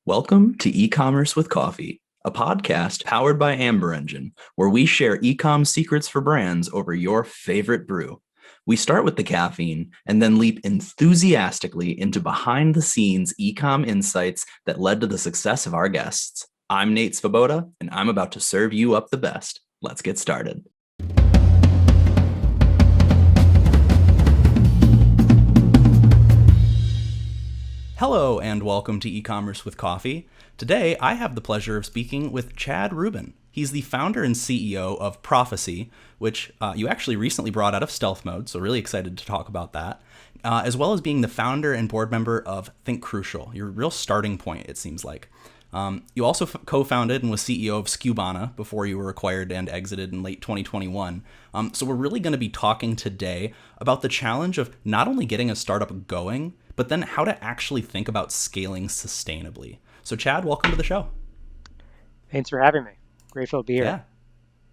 Welcome to E-commerce with Coffee, a podcast powered by Amber Engine, where we share e-com secrets for brands over your favorite brew. We start with the caffeine and then leap enthusiastically into behind-the-scenes e-com insights that led to the success of our guests. I'm Nate Svoboda, and I'm about to serve you up the best. Let's get started. Hello and welcome to E-commerce with Coffee. Today, I have the pleasure of speaking with Chad Rubin. He's the founder and CEO of Profasee, which you actually recently brought out of stealth mode, so really excited to talk about that, as well as being the founder and board member of Think Crucial, your real starting point, it seems like. You also co-founded and was CEO of Skubana before you were acquired and exited in late 2021. So we're really going to be talking today about the challenge of not only getting a startup going, but then how to actually think about scaling sustainably. So Chad, welcome to the show. Thanks for having me. Grateful to be here. Yeah.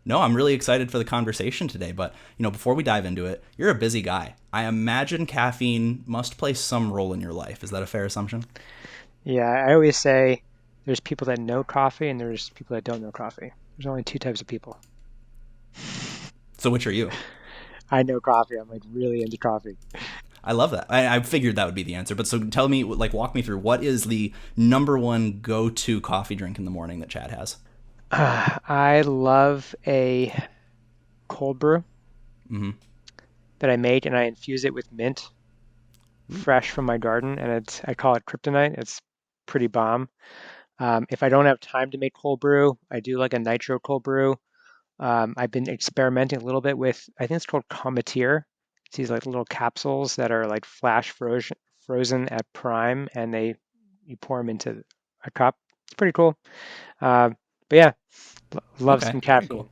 No, I'm really excited for the conversation today, but before we dive into it, you're a busy guy. I imagine caffeine must play some role in your life. Is that a fair assumption? Yeah, I always say there's people that know coffee and there's people that don't know coffee. There's only two types of people. So which are you? I know coffee. I'm like really into coffee. I love that. I figured that would be the answer. But so tell me, walk me through, what is the number one go-to coffee drink in the morning that Chad has? I love a cold brew Mm-hmm. that I make and I infuse it with mint fresh from my garden, and I call it kryptonite. It's pretty bomb. If I don't have time to make cold brew, I do like a nitro cold brew. I've been experimenting a little bit with, I think it's called Cometeer. It's these like little capsules that are like frozen at prime, and you pour them into a cup. It's pretty cool. Uh, but yeah, love Okay, some very caffeine. cool.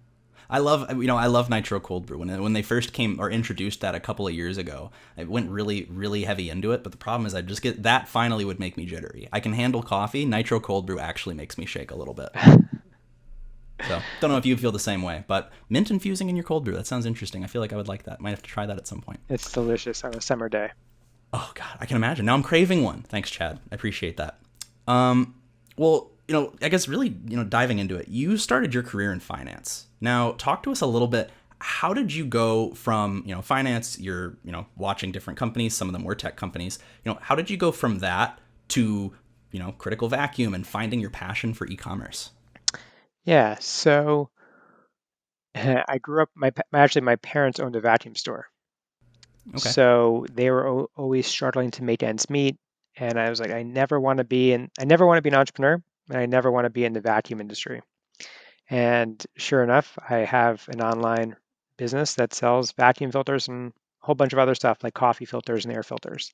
I love nitro cold brew. When they first came or introduced that a couple of years ago, I went really really heavy into it. But the problem is I just get that finally would make me jittery. I can handle coffee. Nitro cold brew actually makes me shake a little bit. So don't know if you feel the same way, but mint infusing in your cold brew, that sounds interesting. I feel like I would like that. Might have to try that at some point. It's delicious on a summer day. Oh God, I can imagine. Now I'm craving one. Thanks, Chad. I appreciate that. Well, I guess really, diving into it, you started your career in finance. Now, talk to us a little bit. How did you go from, finance? You're, watching different companies. Some of them were tech companies. How did you go from that to, critical vacuum and finding your passion for e-commerce? Yeah, so I grew up. My parents owned a vacuum store, Okay. so they were always struggling to make ends meet. And I was like, I never want to be an entrepreneur, and I never want to be in the vacuum industry. And sure enough, I have an online business that sells vacuum filters and a whole bunch of other stuff like coffee filters and air filters.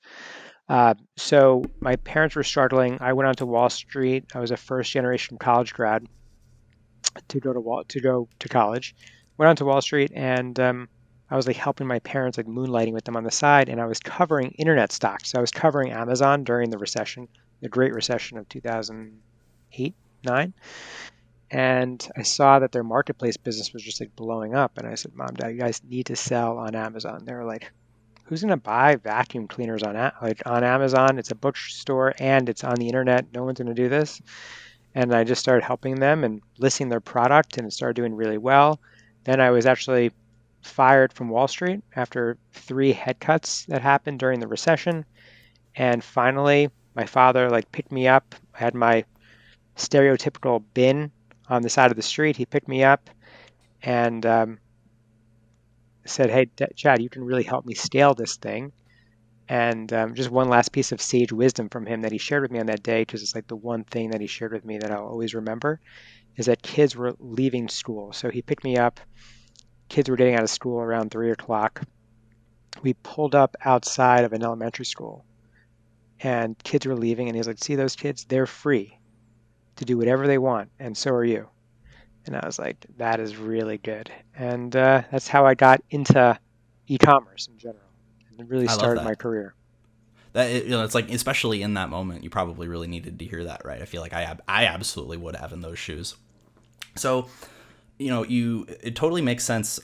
So my parents were struggling. I went on to Wall Street. I was a first generation college grad to go to college. Went on to Wall Street and I was like helping my parents, like moonlighting with them on the side, and I was covering internet stocks. So I was covering Amazon during the recession, the Great Recession of 2008, 9. And I saw that their marketplace business was just like blowing up. And I said, Mom, Dad, you guys need to sell on Amazon. They were like, who's going to buy vacuum cleaners on Amazon? It's a bookstore and it's on the internet. No one's going to do this. And I just started helping them and listing their product, and it started doing really well. Then I was actually fired from Wall Street after 3 head cuts that happened during the recession. And finally, my father like picked me up. I had my stereotypical bin on the side of the street. He picked me up and said, "Hey, Chad, you can really help me scale this thing." And just one last piece of sage wisdom from him that he shared with me on that day, because it's like the one thing that he shared with me that I'll always remember, is that kids were leaving school. So he picked me up. Kids were getting out of school around 3 o'clock. We pulled up outside of an elementary school, and kids were leaving. And he's like, "See those kids? They're free to do whatever they want, and so are you." And I was like, "That is really good." And that's how I got into e-commerce in general, and it really I love started my that. career. It's like, especially in that moment, you probably really needed to hear that, right? I feel like I absolutely would have in those shoes. So, it totally makes sense.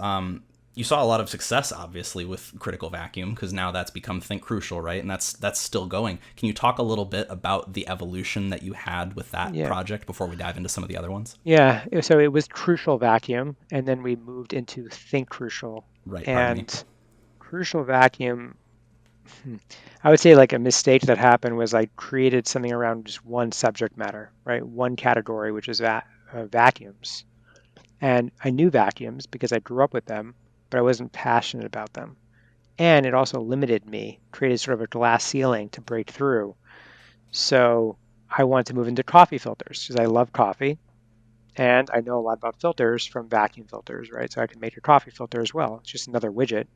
you saw a lot of success, obviously, with Critical Vacuum because now that's become Think Crucial, right? And that's still going. Can you talk a little bit about the evolution that you had with that Yeah. project before we dive into some of the other ones? Yeah. So it was Crucial Vacuum, and then we moved into Think Crucial. Right, pardon me. And Crucial Vacuum, hmm, I would say like a mistake that happened was I created something around just one subject matter, right? One category, which is vacuums. And I knew vacuums because I grew up with them, but I wasn't passionate about them. And it also limited me, created sort of a glass ceiling to break through. So I wanted to move into coffee filters because I love coffee and I know a lot about filters from vacuum filters, right? So I can make a coffee filter as well. It's just another widget.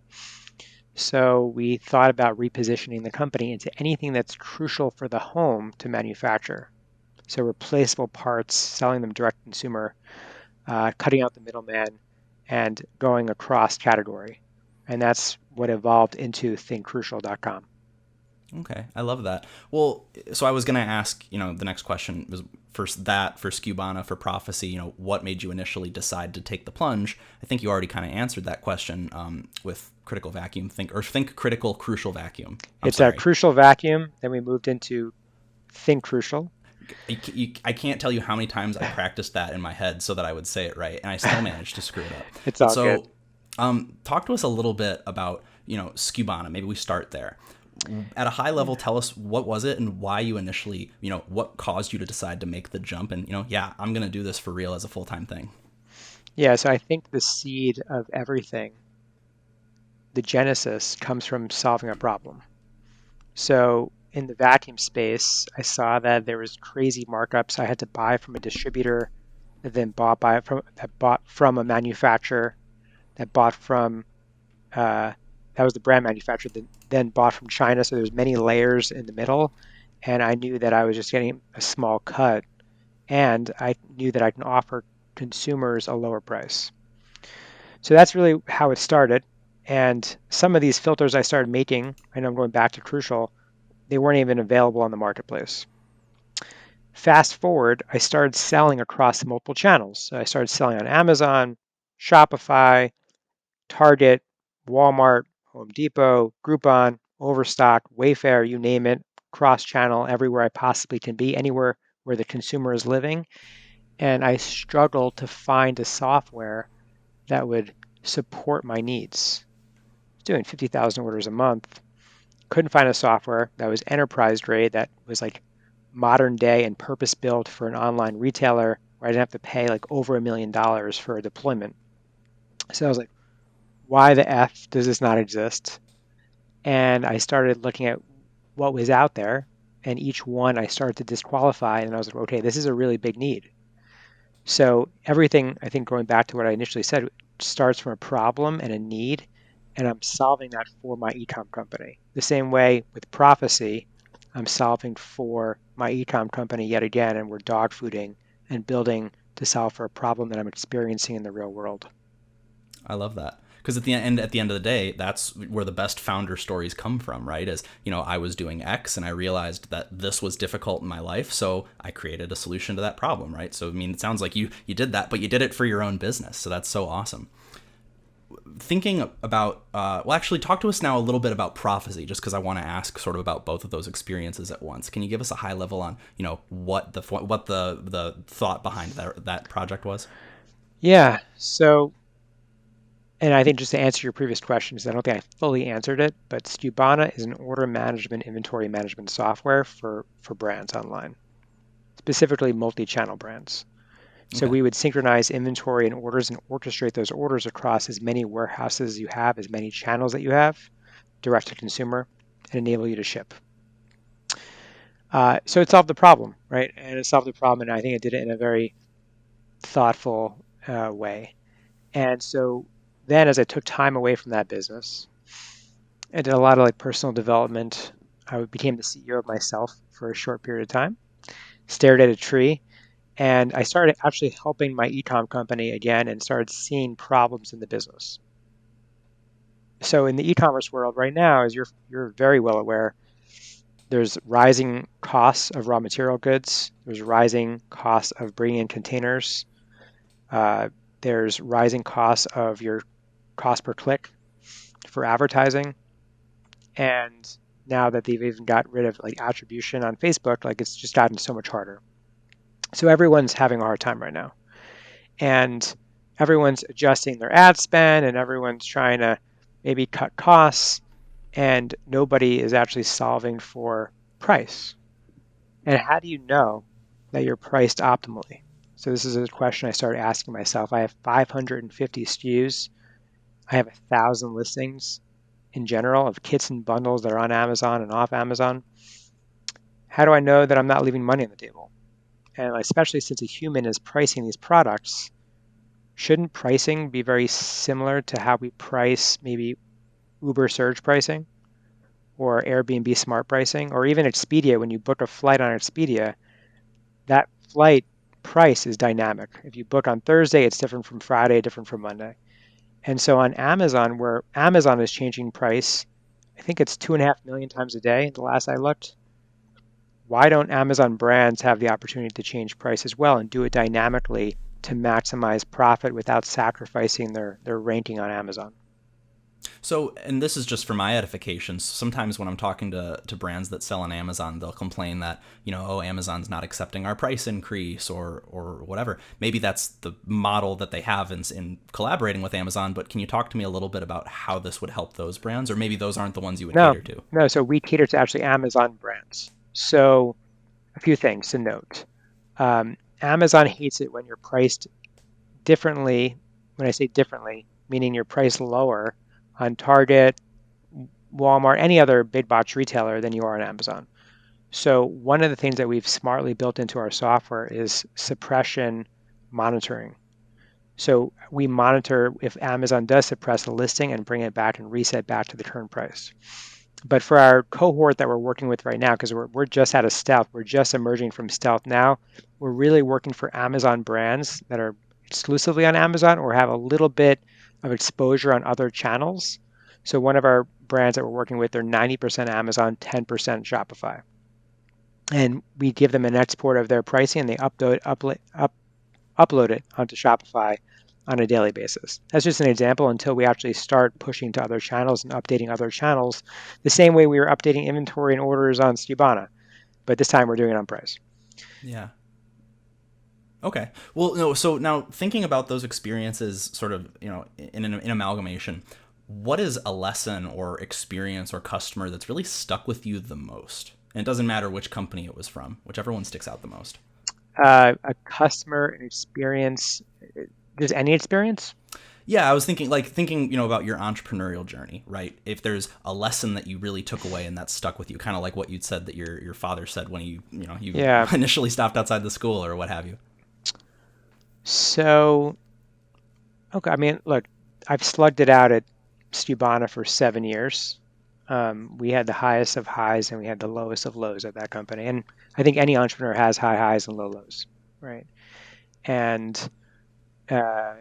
So we thought about repositioning the company into anything that's crucial for the home to manufacture. So replaceable parts, selling them direct to consumer, cutting out the middleman, and going across category. And that's what evolved into thinkcrucial.com. Okay, I love that. Well, so I was going to ask, the next question was first that for Skubana, for Profasee, what made you initially decide to take the plunge? I think you already kind of answered that question with Critical Vacuum, Think Critical Crucial Vacuum. I'm It's a sorry. crucial vacuum. Then we moved into Think Crucial. I can't tell you how many times I practiced that in my head so that I would say it right, and I still managed to screw it up. It's But all good. so, talk to us a little bit about Skubana. Maybe we start there. At a high level, Yeah. tell us what was it and why you initially, what caused you to decide to make the jump and yeah, I'm gonna do this for real as a full time thing. Yeah, so I think the seed of everything, the genesis, comes from solving a problem. So in the vacuum space, I saw that there was crazy markups. I had to buy from a distributor that then bought from a manufacturer that bought from uh, that was the brand manufacturer that then bought from China. So there's many layers in the middle, and I knew that I was just getting a small cut, and I knew that I can offer consumers a lower price. So that's really how it started. And some of these filters I started making, I know I'm going back to Crucial, they weren't even available on the marketplace. Fast forward, I started selling across multiple channels. So I started selling on Amazon, Shopify, Target, Walmart, Home Depot, Groupon, Overstock, Wayfair, you name it, cross channel, everywhere I possibly can be, anywhere where the consumer is living. And I struggled to find a software that would support my needs. I was doing 50,000 orders a month. Couldn't find a software that was enterprise grade, that was like modern day and purpose built for an online retailer where I didn't have to pay like over $1 million for a deployment. So I was like, why the F does this not exist? And I started looking at what was out there, and each one I started to disqualify. And I was like, okay, this is a really big need. So everything, I think, going back to what I initially said, starts from a problem and a need, and I'm solving that for my ecom company. The same way with Profasee, I'm solving for my ecom company yet again, and we're dog fooding and building to solve for a problem that I'm experiencing in the real world. I love that because at the end of the day, that's where the best founder stories come from, right? As I was doing X and I realized that this was difficult in my life, so I created a solution to that problem, right? So I mean, it sounds like you did that, but you did it for your own business, so that's so awesome. Thinking about well, actually, talk to us now a little bit about Profasee, just because I want to ask sort of about both of those experiences at once. Can you give us a high level on what the thought behind that project was? Yeah. So, and I think just to answer your previous questions, I don't think I fully answered it, but Skubana is an order management, inventory management software for brands online, specifically multi-channel brands. So Okay. we would synchronize inventory and orders and orchestrate those orders across as many warehouses as you have, as many channels that you have, direct to consumer, and enable you to ship. So it solved the problem, right? And it solved the problem, and I think it did it in a very thoughtful way. And so then, as I took time away from that business, I did a lot of like personal development. I became the CEO of myself for a short period of time, stared at a tree, and I started actually helping my ecom company again and started seeing problems in the business. So in the e-commerce world right now, as you're very well aware, there's rising costs of raw material goods. There's rising costs of bringing in containers. Uh, there's rising costs of your cost per click for advertising. And now that they've even got rid of like attribution on Facebook, like it's just gotten so much harder. So everyone's having a hard time right now. And everyone's adjusting their ad spend and everyone's trying to maybe cut costs, and nobody is actually solving for price. And how do you know that you're priced optimally? So this is a question I started asking myself. I have 550 SKUs. I have 1,000 listings in general of kits and bundles that are on Amazon and off Amazon. How do I know that I'm not leaving money on the table? And especially since a human is pricing these products, shouldn't pricing be very similar to how we price maybe Uber surge pricing or Airbnb smart pricing, or even Expedia? When you book a flight on Expedia, that flight price is dynamic. If you book on Thursday, it's different from Friday, different from Monday. And so on Amazon, where Amazon is changing price, I think it's 2.5 million times a day, the last I looked. Why don't Amazon brands have the opportunity to change price as well and do it dynamically to maximize profit without sacrificing their ranking on Amazon? So, and this is just for my edification. Sometimes when I'm talking to brands that sell on Amazon, they'll complain that, oh, Amazon's not accepting our price increase or whatever. Maybe that's the model that they have in collaborating with Amazon, but can you talk to me a little bit about how this would help those brands? Or maybe those aren't the ones you would No, cater to. no. So we cater to actually Amazon brands. So a few things to note. Amazon hates it when you're priced differently. When I say differently, meaning you're priced lower on Target, Walmart, any other big box retailer than you are on Amazon. So one of the things that we've smartly built into our software is suppression monitoring. So we monitor if Amazon does suppress a listing and bring it back and reset back to the current price. But for our cohort that we're working with right now, because we're just out of stealth, we're just emerging from stealth now, we're really working for Amazon brands that are exclusively on Amazon or have a little bit of exposure on other channels. So one of our brands that we're working with, they're 90% Amazon, 10% Shopify. And we give them an export of their pricing and they upload it onto Shopify on a daily basis. That's just an example until we actually start pushing to other channels and updating other channels the same way we were updating inventory and orders on Skubana, but this time we're doing it on price. Yeah. Okay. Well, no. So now thinking about those experiences, sort of, in amalgamation, what is a lesson or experience or customer that's really stuck with you the most? And it doesn't matter which company it was from, whichever one sticks out the most. A customer experience, just any experience? Yeah, I was thinking, about your entrepreneurial journey, right? If there's a lesson that you really took away and that stuck with you, kind of like what you'd said that your father said when you Yeah. initially stopped outside the school or what have you. So, okay, I mean, look, I've slugged it out at Skubana for 7 years. We had the highest of highs and we had the lowest of lows at that company. And I think any entrepreneur has high highs and low lows, right? And uh,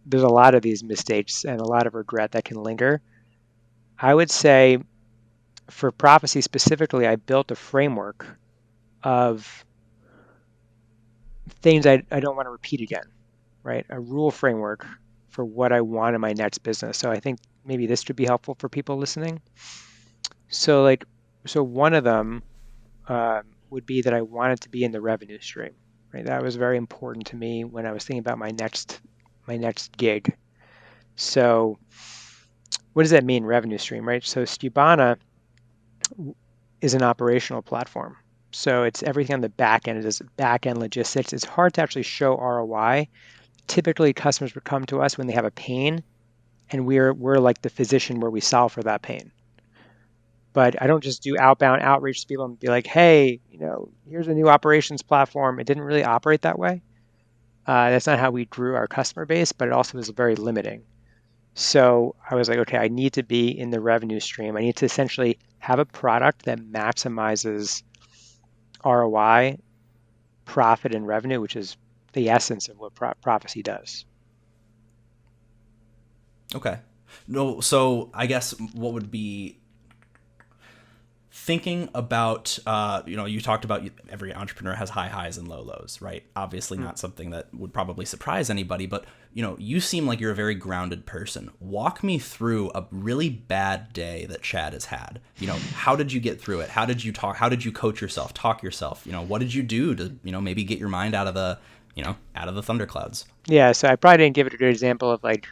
there's a lot of these mistakes and a lot of regret that can linger. I would say for Profasee specifically, I built a framework of things I don't want to repeat again, right? A rule framework for what I want in my next business. So I think maybe this could be helpful for people listening. So so one of them would be that I wanted to be in the revenue stream, right? That was very important to me when I was thinking about my next gig. So what does that mean, revenue stream, right? So Skubana is an operational platform. So it's everything on the back end. It is back end logistics. It's hard to actually show ROI. Typically, customers would come to us when they have a pain, and we're like the physician where we solve for that pain. But I don't just do outbound outreach to people and be like, hey, here's a new operations platform. It didn't really operate that way. That's not how we grew our customer base, but it also was very limiting. So I was like, okay, I need to be in the revenue stream. I need to essentially have a product that maximizes ROI, profit, and revenue, which is the essence of what Profasee does. Okay. No, so I guess what would be thinking about, you talked about every entrepreneur has high highs and low lows, right? Obviously Mm. not something that would probably surprise anybody, but you seem like you're a very grounded person. Walk me through a really bad day that Chad has had. How did you get through it? How did you talk? How did you coach yourself, talk yourself? What did you do to, maybe get your mind out of the thunderclouds? Yeah, so I probably didn't give it a good example of like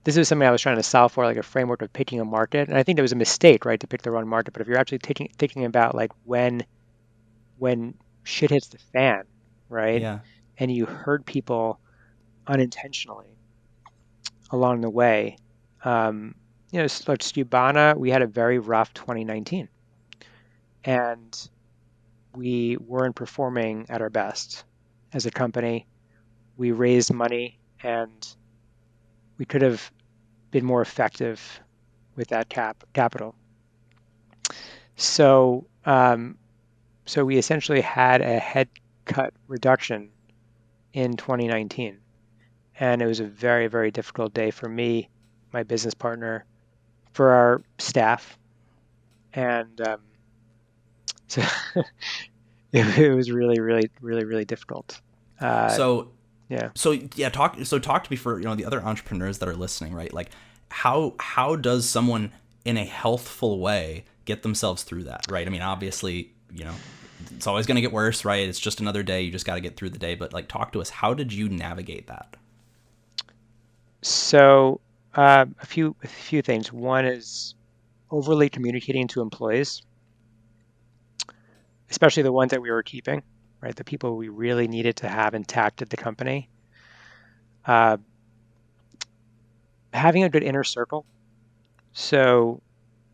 this is something I was trying to solve for, like a framework of picking a market. And I think there was a mistake, right, to pick the wrong market. But if you're actually thinking about like when shit hits the fan, right, Yeah. and you hurt people unintentionally along the way, um, like Skubana, we had a very rough 2019, and we weren't performing at our best as a company. We raised money, and we could have been more effective with that capital. So, so we essentially had a headcount reduction in 2019, and it was a very, very difficult day for me, my business partner, for our staff, and so it was really, really, really, really difficult. Uh, So yeah. talk to me for the other entrepreneurs that are listening, right? Like how does someone in a healthful way get themselves through that, right? I mean, obviously, it's always going to get worse, right? It's just another day. You just got to get through the day. But like, talk to us. How did you navigate that? So a few things. One is overly communicating to employees, especially the ones that we were keeping, right? The people we really needed to have intact at the company. Uh, Having a good inner circle. So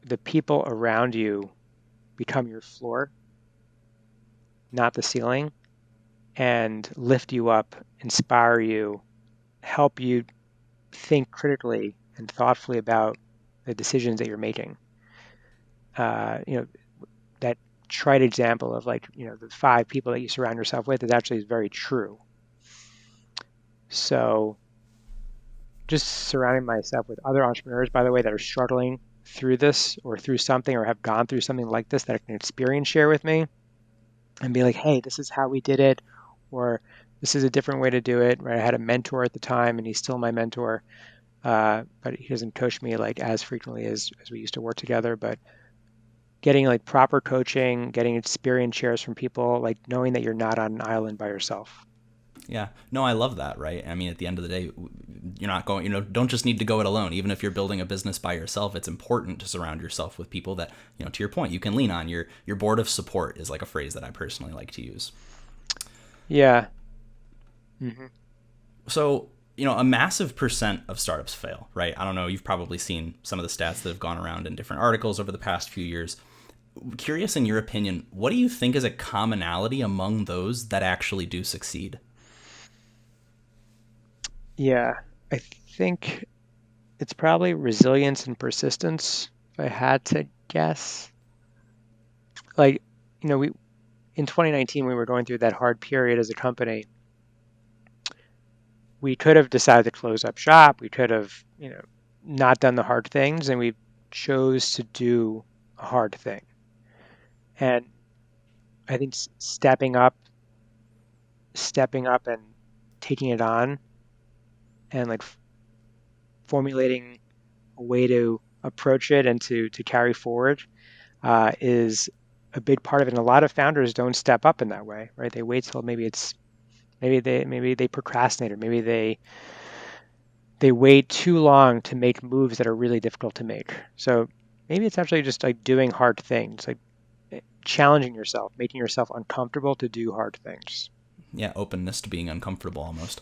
the people around you become your floor, not the ceiling, and lift you up, inspire you, help you think critically and thoughtfully about the decisions that you're making. Uh, you know, that trite example of like, the 5 people that you surround yourself with is actually very true. So just surrounding myself with other entrepreneurs, by the way, that are struggling through this or through something or have gone through something like this that I can experience share with me and be like, hey, this is how we did it, or this is a different way to do it. Right? I had a mentor at the time, and he's still my mentor, but he doesn't coach me like as frequently as we used to work together. But getting like proper coaching, getting experience shares from people, like knowing that you're not on an island by yourself. Yeah. No, I love that, right? I mean, at the end of the day, you're not going, don't just need to go it alone. Even if you're building a business by yourself, it's important to surround yourself with people that, to your point, you can lean on. Your board of support is like a phrase that I personally like to use. Yeah. Hmm. So, a massive percent of startups fail, right? I don't know. You've probably seen some of the stats that have gone around in different articles over the past few years. Curious, in your opinion, what do you think is a commonality among those that actually do succeed? Yeah. I think it's probably resilience and persistence, if I had to guess. Like, we in 2019 we were going through that hard period as a company. We could have decided to close up shop. We could have, not done the hard things, and we chose to do a hard thing. And I think stepping up and taking it on, and like formulating a way to approach it and to carry forward is a big part of it. And a lot of founders don't step up in that way, right? They wait till maybe they procrastinate, or maybe they wait too long to make moves that are really difficult to make. So maybe it's actually just like doing hard things, like challenging yourself, making yourself uncomfortable to do hard things. Yeah, openness to being uncomfortable almost.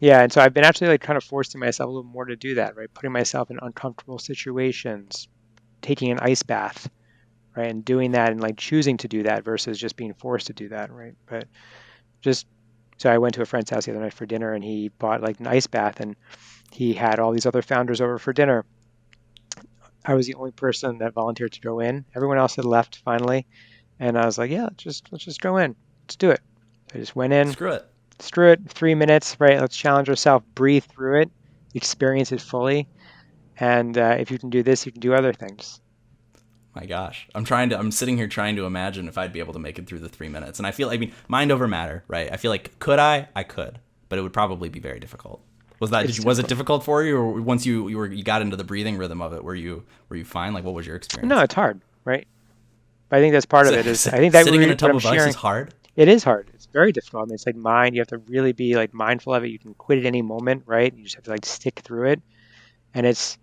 Yeah, and so I've been actually like kind of forcing myself a little more to do that, right? Putting myself in uncomfortable situations, taking an ice bath, right? And doing that and like choosing to do that versus just being forced to do that, right? But just so I went to a friend's house the other night for dinner, and he bought like an ice bath, and he had all these other founders over for dinner. I was the only person that volunteered to go in. Everyone else had left finally, and I was like, "Yeah, let's just go in. Let's do it." I just went in, Screw it. screw it, 3 minutes, right? Let's challenge ourselves, breathe through it, experience it fully, and if you can do this, you can do other things. My gosh, I'm sitting here trying to imagine if I'd be able to make it through the 3 minutes. And I feel, I mean, mind over matter, right? I feel like, could I could, but it would probably be very difficult. It's Was it difficult. difficult for you, or once you got into the breathing rhythm of it, were you fine? Like, what was your No, experience? it's hard, right? But I think that's part of it. Is I think that Sitting in a what tub I'm of ice is sharing, hard. it is hard. It's very difficult. I mean, it's like mind. You have to really be like mindful of it. You can quit at any moment, right? You just have to like stick through it, and it's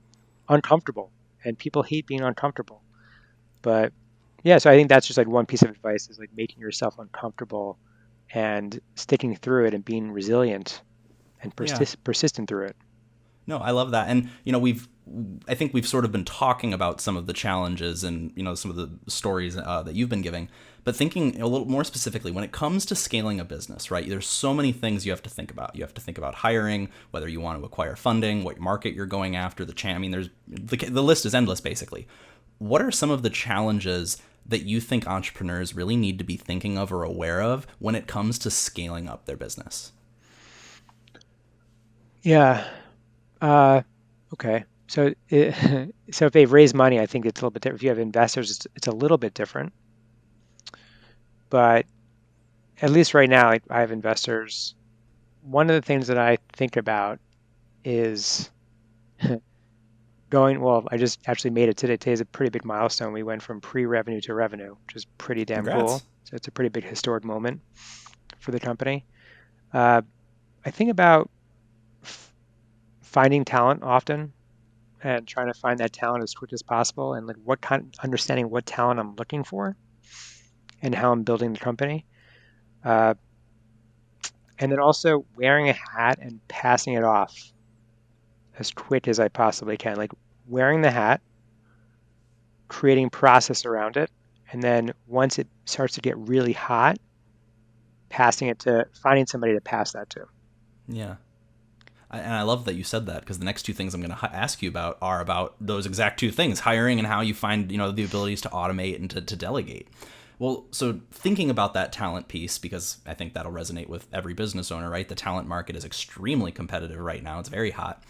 uncomfortable. And people hate being uncomfortable. But yeah, so I think that's just like one piece of advice is like making yourself uncomfortable and sticking through it and being resilient and Yeah. persistent through it. No, I love that. And, I think we've sort of been talking about some of the challenges and, some of the stories that you've been giving, but thinking a little more specifically when it comes to scaling a business, right? There's so many things you have to think about. You have to think about hiring, whether you want to acquire funding, what market you're going after, I mean, the list is endless basically. What are some of the challenges that you think entrepreneurs really need to be thinking of or aware of when it comes to scaling up their business? Yeah. Uh, okay. So, so if they've raised money, I think it's a little bit different. If you have investors, it's a little bit different. But at least right now, I have investors. One of the things that I think about is going, well, I just actually made it today. Today is a pretty big milestone. We went from pre-revenue to revenue, which is pretty damn cool. Congrats. So it's a pretty big historic moment for the company. Uh, I think about f finding talent often and trying to find that talent as quick as possible and like what kind understanding what talent I'm looking for and how I'm building the company. Uh, and then also wearing a hat and passing it off as quick as I possibly can. Like wearing the hat, creating process around it, and then once it starts to get really hot, passing it to finding somebody to pass that to. Yeah. And I love that you said that because the next two things I'm going to ask you about are about those exact two things: hiring and how you find the abilities to automate and to delegate. Well, so thinking about that talent piece, because I think that'll resonate with every business owner, right? The talent market is extremely competitive right now. It's very hot.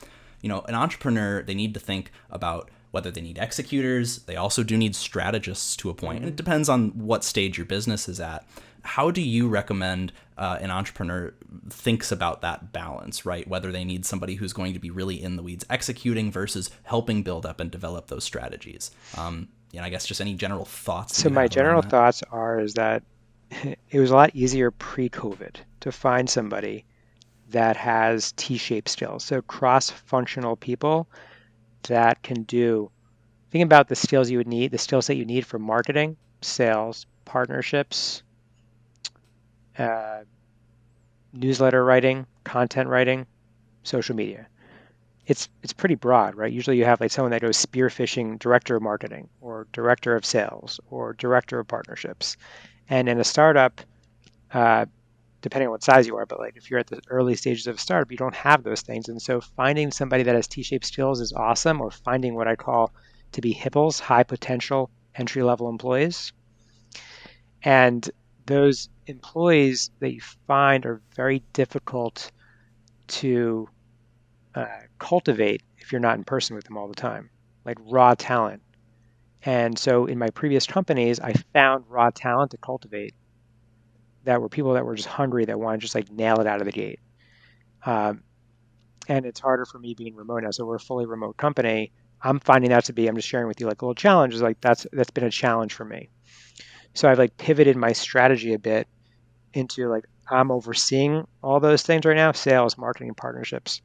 An entrepreneur, they need to think about whether they need executors. They also do need strategists to a point, and it Mm-hmm. depends on what stage your business is at. How do you recommend an entrepreneur thinks about that balance, right? Whether they need somebody who's going to be really in the weeds executing versus helping build up and develop those strategies. I guess just any general thoughts that So you my have around general that. thoughts are is that it was a lot easier pre-COVID to find somebody that has T-shaped skills. So cross-functional people that can do, think about the skills you would need, the skill set you need for marketing, sales, partnerships, uh, newsletter writing, content writing, social media. It's pretty broad, right? Usually you have like someone that goes spearfishing director of marketing or director of sales or director of partnerships. And in a startup, uh, depending on what size you are, but like if you're at the early stages of a startup, you don't have those things. And so finding somebody that has T-shaped skills is awesome, or finding what I call to be HIPPLs, high potential entry level employees. And those employees that you find are very difficult to cultivate if you're not in person with them all the time, like raw talent. And so in my previous companies, I found raw talent to cultivate that were people that were just hungry that want to just like nail it out of the gate. Um, and it's harder for me being remote now. So we're a fully remote company. I'm finding that to be, I'm just sharing with you like a little challenge is like that's been a challenge for me. So I've like pivoted my strategy a bit into like I'm overseeing all those things right now, sales, marketing, partnerships.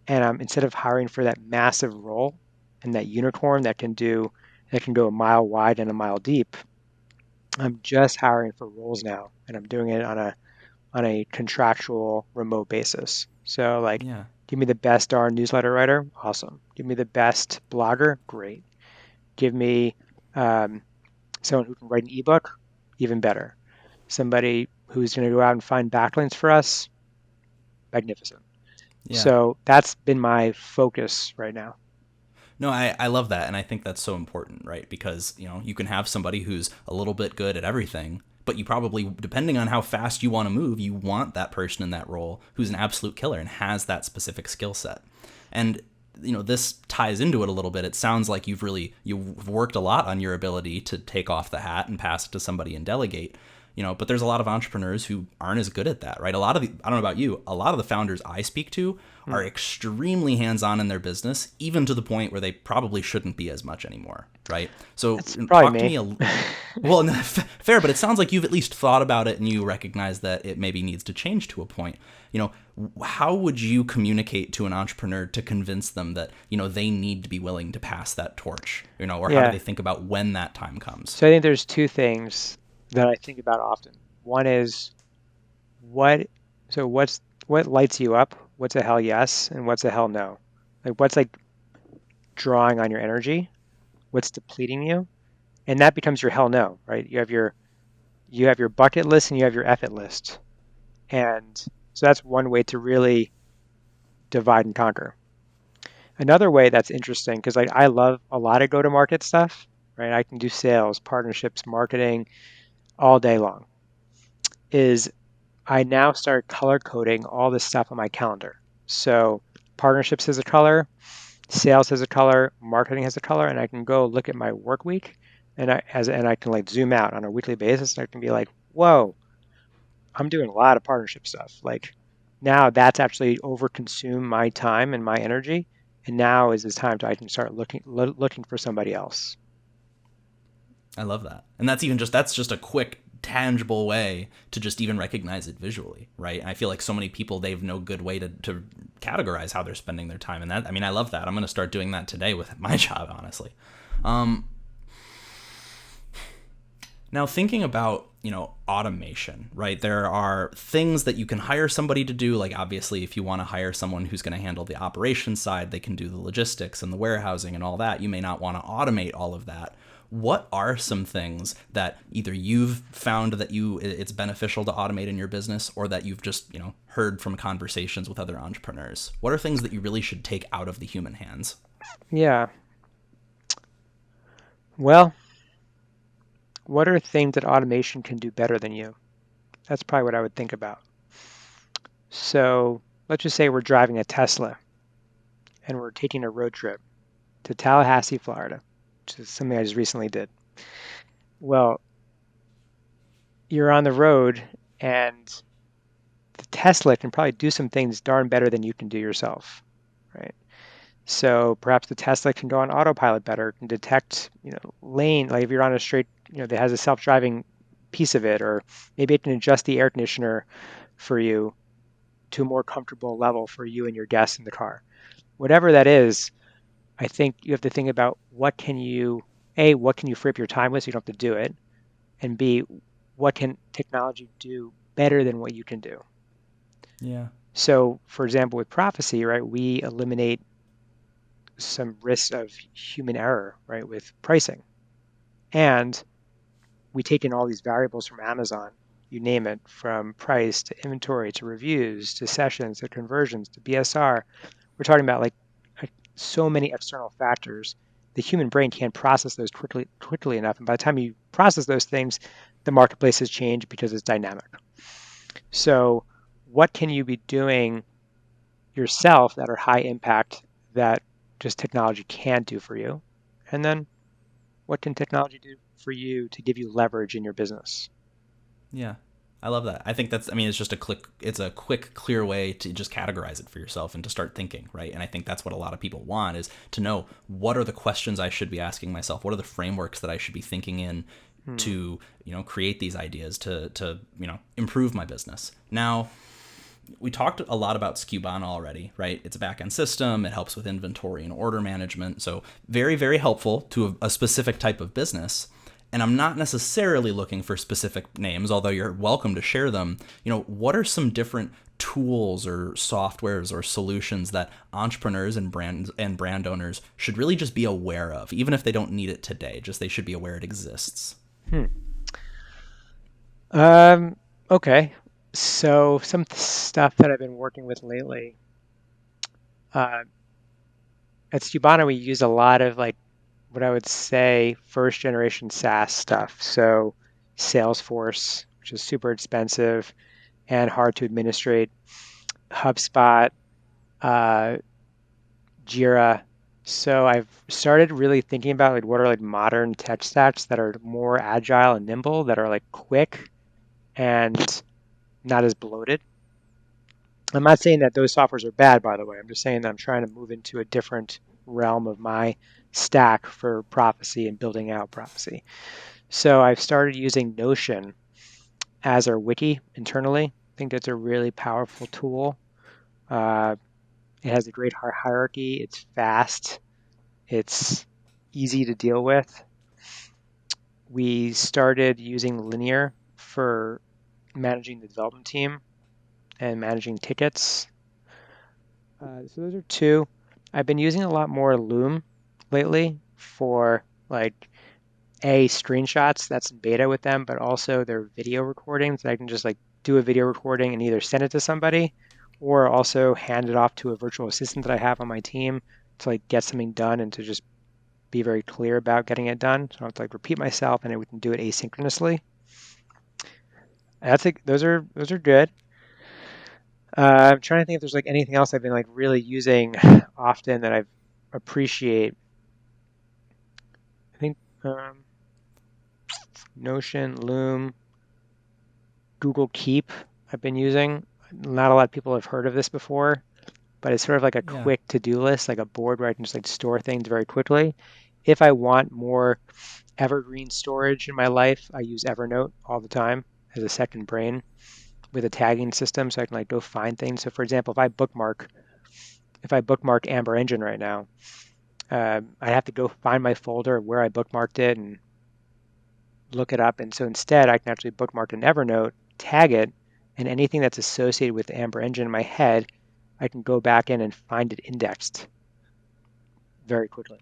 And instead of hiring for that massive role and that unicorn that can go a mile wide and a mile deep, I'm just hiring for roles now, and I'm doing it on a contractual remote basis. So like, Yeah. give me the best darn newsletter writer, awesome. Give me the best blogger, great. Give me um, someone who can write an ebook, even better. Somebody who's going to go out and find backlinks for us, magnificent. Yeah. So that's been my focus right now. No, I love that. And I think that's so important, right? Because, you can have somebody who's a little bit good at everything, but you probably, depending on how fast you want to move, you want that person in that role who's an absolute killer and has that specific skill set. And this ties into it a little bit. It sounds like you've worked a lot on your ability to take off the hat and pass it to somebody and delegate. But there's a lot of entrepreneurs who aren't as good at that, right? I don't know about you, a lot of the founders I speak to are extremely hands-on in their business, even to the point where they probably shouldn't be as much anymore, right? So That's probably talk to me. me well, fair, but it sounds like you've at least thought about it and you recognize that it maybe needs to change to a point. How would you communicate to an entrepreneur to convince them that, they need to be willing to pass that torch, or how do Yeah. they think about when that time comes? So I think there's two things that I think about often. One is what what lights you up? What's a hell yes and what's a hell no? Like what's like drawing on your energy? What's depleting you? And that becomes your hell no, right? You have your bucket list and you have your effort list. And so that's one way to really divide and conquer. Another way that's interesting, because like I love a lot of go-to-market stuff, right? I can do sales, partnerships, marketing all day long. Is I now start color coding all this stuff on my calendar. So partnerships has a color, sales has a color, marketing has a color, and I can go look at my work week and I can like zoom out on a weekly basis and I can be like, whoa, I'm doing a lot of partnership stuff. Like now that's actually overconsumed my time and my energy. And now is the time I can start looking for somebody else. I love that. And that's just a quick tangible way to just even recognize it visually, right? And I feel like so many people, they have no good way to categorize how they're spending their time. And that, I mean, I love that. I'm going to start doing that today with my job, honestly. Um, Now, thinking about, automation, right? There are things that you can hire somebody to do. Like, obviously, if you want to hire someone who's going to handle the operations side, they can do the logistics and the warehousing and all that. You may not want to automate all of that. What are some things that either you've found that it's beneficial to automate in your business, or that you've just, heard from conversations with other entrepreneurs? What are things that you really should take out of the human hands? Yeah. Well, what are things that automation can do better than you? That's probably what I would think about. So let's just say we're driving a Tesla and we're taking a road trip to Tallahassee, Florida, which is something I just recently did. Well, you're on the road and the Tesla can probably do some things darn better than you can do yourself, right? So perhaps the Tesla can go on autopilot better, can detect, lane, like if you're on a straight, that has a self-driving piece of it, or maybe it can adjust the air conditioner for you to a more comfortable level for you and your guests in the car. Whatever that is, I think you have to think about what can you free up your time with so you don't have to do it, and B, what can technology do better than what you can do? Yeah. So, for example, with Profasee, right, we eliminate some risks of human error, right, with pricing. And we take in all these variables from Amazon, you name it, from price to inventory to reviews to sessions to conversions to BSR. We're talking about like so many external factors. The human brain can't process those quickly enough. And by the time you process those things, the marketplace has changed because it's dynamic. So, what can you be doing yourself that are high impact that just technology can't do for you? And then what can technology do for you to give you leverage in your business? Yeah. I love that. I think it's a quick, clear way to just categorize it for yourself and to start thinking, right? And I think that's what a lot of people want, is to know, what are the questions I should be asking myself? What are the frameworks that I should be thinking in Hmm. to, create these ideas to, improve my business? Now, we talked a lot about Skubana already, right? It's a backend system. It helps with inventory and order management. So very, very helpful to a specific type of business. And I'm not necessarily looking for specific names, although you're welcome to share them. What are some different tools or softwares or solutions that entrepreneurs and brand owners should really just be aware of, even if they don't need it today? Just they should be aware it exists. Hmm. Um, okay. So some stuff that I've been working with lately. Uh, at Skubana, we use a lot of like what I would say first generation SaaS stuff. So Salesforce, which is super expensive and hard to administrate. HubSpot, uh, Jira. So I've started really thinking about like what are like modern tech stacks that are more agile and nimble, that are like quick and not as bloated. I'm not saying that those softwares are bad, by the way. I'm just saying that I'm trying to move into a different realm of my stack for Profasee and building out Profasee. So I've started using Notion as our wiki internally. I think that's a really powerful tool. Uh, it has a great hierarchy. It's fast. It's easy to deal with. We started using Linear for managing the development team and managing tickets. So those are two. I've been using a lot more Loom lately for like screenshots. That's in beta with them, but also their video recordings. I can just like do a video recording and either send it to somebody or also hand it off to a virtual assistant that I have on my team to like get something done and to just be very clear about getting it done. So I don't have to like repeat myself and we can do it asynchronously. That's like those are good. I'm trying to think if there's like anything else I've been like really using often that I appreciate. I think Notion, Loom, Google Keep I've been using. Not a lot of people have heard of this before, but it's sort of like a Yeah. quick to-do list, like a board where I can just like store things very quickly. If I want more evergreen storage in my life, I use Evernote all the time as a second brain with a tagging system so I can like go find things. So for example, if I bookmark Amber Engine right now, I have to go find my folder where I bookmarked it and look it up. And so instead, I can actually bookmark an Evernote, tag it, and anything that's associated with the Amber Engine in my head, I can go back in and find it indexed very quickly.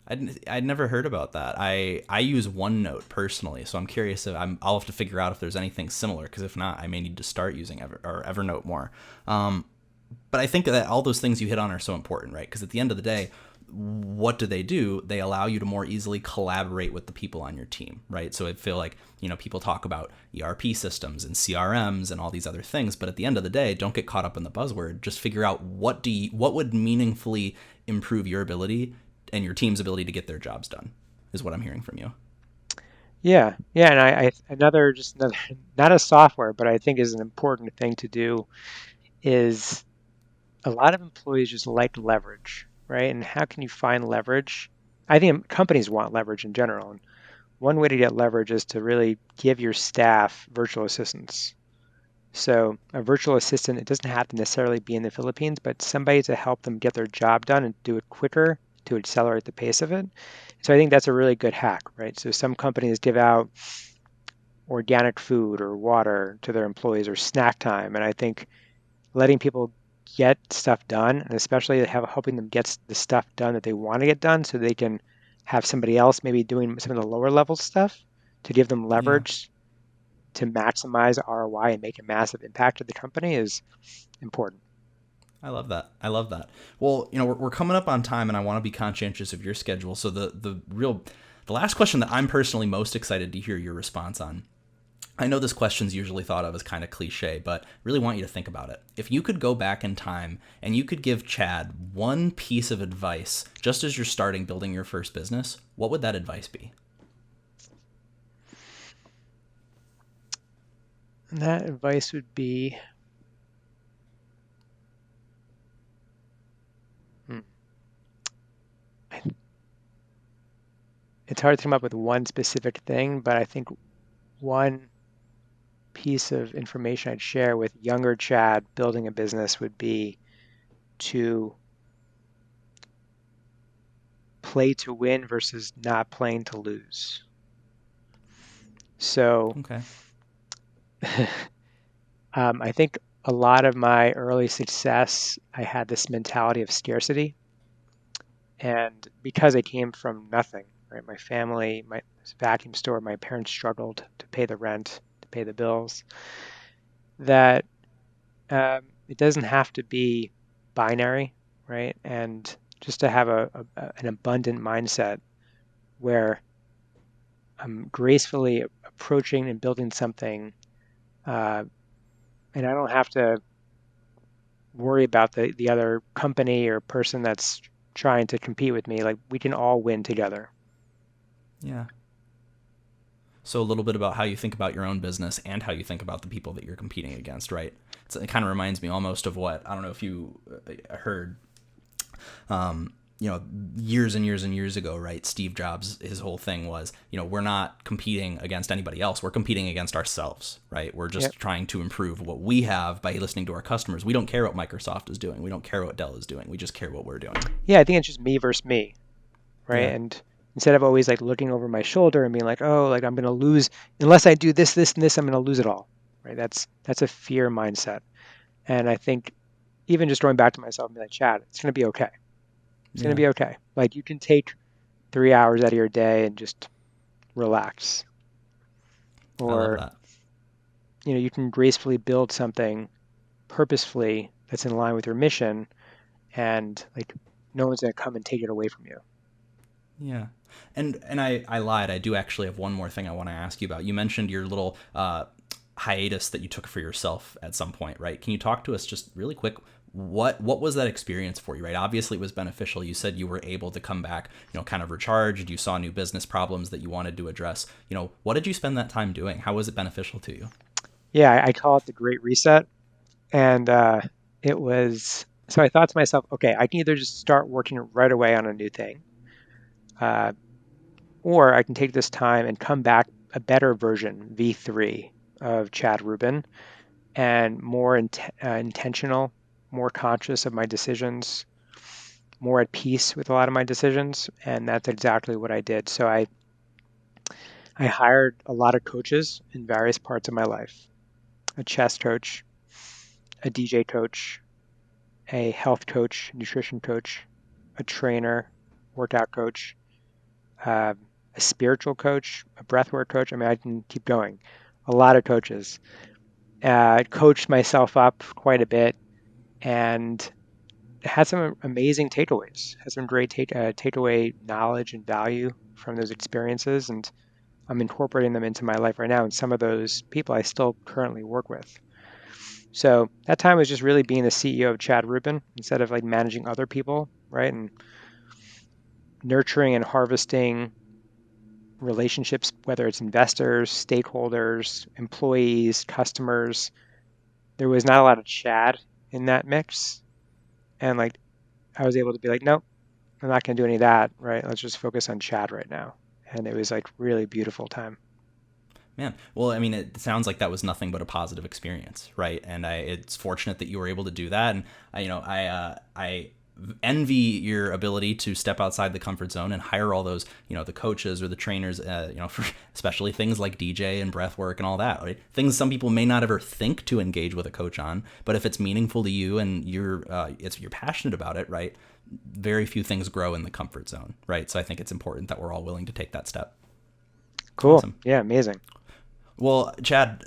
I'd never heard about that. I use OneNote personally, so I'm curious if I'll have to figure out if there's anything similar, because if not, I may need to start using Evernote more. But I think that all those things you hit on are so important, right? Because at the end of the day, what do? They allow you to more easily collaborate with the people on your team, right? So I feel like, people talk about ERP systems and CRMs and all these other things, but at the end of the day, don't get caught up in the buzzword. Just figure out what would meaningfully improve your ability and your team's ability to get their jobs done, is what I'm hearing from you. Yeah, yeah, and another not a software, but I think is an important thing to do is a lot of employees just like leverage, right? And how can you find leverage? I think companies want leverage in general. And one way to get leverage is to really give your staff virtual assistants. So a virtual assistant, it doesn't have to necessarily be in the Philippines, but somebody to help them get their job done and do it quicker to accelerate the pace of it. So I think that's a really good hack, right? So some companies give out organic food or water to their employees or snack time. And I think letting people get stuff done, and especially helping them get the stuff done that they want to get done so they can have somebody else maybe doing some of the lower level stuff to give them Yeah. leverage to maximize ROI and make a massive impact to the company is important. I love that. I love that. Well, we're coming up on time, and I want to be conscientious of your schedule. So the last question that I'm personally most excited to hear your response on. I know this question's usually thought of as kind of cliche, but really want you to think about it. If you could go back in time and you could give Chad one piece of advice just as you're starting building your first business, what would that advice be? And that advice would be hmm, it's hard to come up with one specific thing, but I think one piece of information I'd share with younger Chad building a business would be to play to win versus not playing to lose. So Okay. I think a lot of my early success, I had this mentality of scarcity. And because I came from nothing, right? My family, my vacuum store, my parents struggled to pay the rent, to pay the bills, that it doesn't have to be binary, right? And just to have an abundant mindset where I'm gracefully approaching and building something, uh, and I don't have to worry about the other company or person that's trying to compete with me. Like we can all win together. Yeah. So a little bit about how you think about your own business and how you think about the people that you're competing against, right? It kind of reminds me almost of what, I don't know if you heard, years and years and years ago, right? Steve Jobs, his whole thing was, we're not competing against anybody else. We're competing against ourselves, right? We're just Yep. trying to improve what we have by listening to our customers. We don't care what Microsoft is doing. We don't care what Dell is doing. We just care what we're doing. Yeah, I think it's just me versus me, right? Yeah. And instead of always like looking over my shoulder and being like, oh, like I'm going to lose unless I do this, this, and this, I'm going to lose it all, right? That's a fear mindset. And I think even just going back to myself and be like, Chad, it's going to be okay. It's going to Yeah. be okay. Like you can take 3 hours out of your day and just relax. I love Or, that. you can gracefully build something purposefully that's in line with your mission and like no one's going to come and take it away from you. Yeah. And I lied. I do actually have one more thing I want to ask you about. You mentioned your little hiatus that you took for yourself at some point, right? Can you talk to us just really quick? What was that experience for you, right? Obviously, it was beneficial. You said you were able to come back, kind of recharged. You saw new business problems that you wanted to address. What did you spend that time doing? How was it beneficial to you? Yeah, I call it the Great Reset. And it was, so I thought to myself, okay, I can either just start working right away on a new thing, uh, or I can take this time and come back a better version, V3 of Chad Rubin, and more intentional, more conscious of my decisions, more at peace with a lot of my decisions. And that's exactly what I did. So I hired a lot of coaches in various parts of my life, a chess coach, a DJ coach, a health coach, nutrition coach, a trainer, workout coach, a spiritual coach, a breathwork coach. I mean, I can keep going. A lot of coaches. Coached myself up quite a bit and had some amazing takeaways, had some great takeaway knowledge and value from those experiences. And I'm incorporating them into my life right now. And some of those people I still currently work with. So that time was just really being the CEO of Chad Rubin instead of like managing other people, right? And nurturing and harvesting relationships, whether it's investors, stakeholders, employees, customers. There was not a lot of Chad in that mix. And like I was able to be like, nope, I'm not going to do any of that, right? Let's just focus on Chad right now. And it was like really beautiful time. Man, well, I mean, it sounds like that was nothing but a positive experience, right? And it's fortunate that you were able to do that. And I envy your ability to step outside the comfort zone and hire all those, the coaches or the trainers, for especially things like DJ and breath work and all that, right? Things some people may not ever think to engage with a coach on, but if it's meaningful to you and you're passionate about it, right? Very few things grow in the comfort zone, right? So I think it's important that we're all willing to take that step. Cool. Awesome. Yeah, amazing. Well, Chad,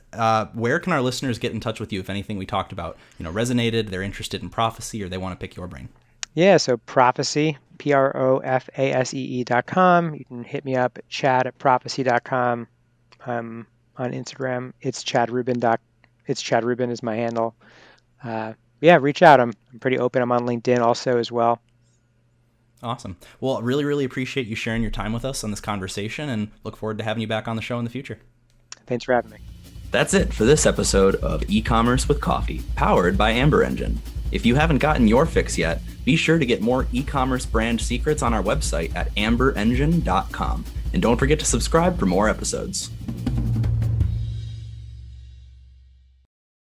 where can our listeners get in touch with you if anything we talked about, resonated, they're interested in Profasee, or they want to pick your brain? Yeah, so Profasee, PROFASEE.com. You can hit me up at chad@profasee.com. I'm on Instagram. It's Chad Rubin. It's Chad Rubin is my handle. Yeah, reach out. I'm pretty open. I'm on LinkedIn also as well. Awesome. Well, really, really appreciate you sharing your time with us on this conversation and look forward to having you back on the show in the future. Thanks for having me. That's it for this episode of E-Commerce with Coffee, powered by Amber Engine. If you haven't gotten your fix yet, be sure to get more e-commerce brand secrets on our website at amberengine.com. And don't forget to subscribe for more episodes.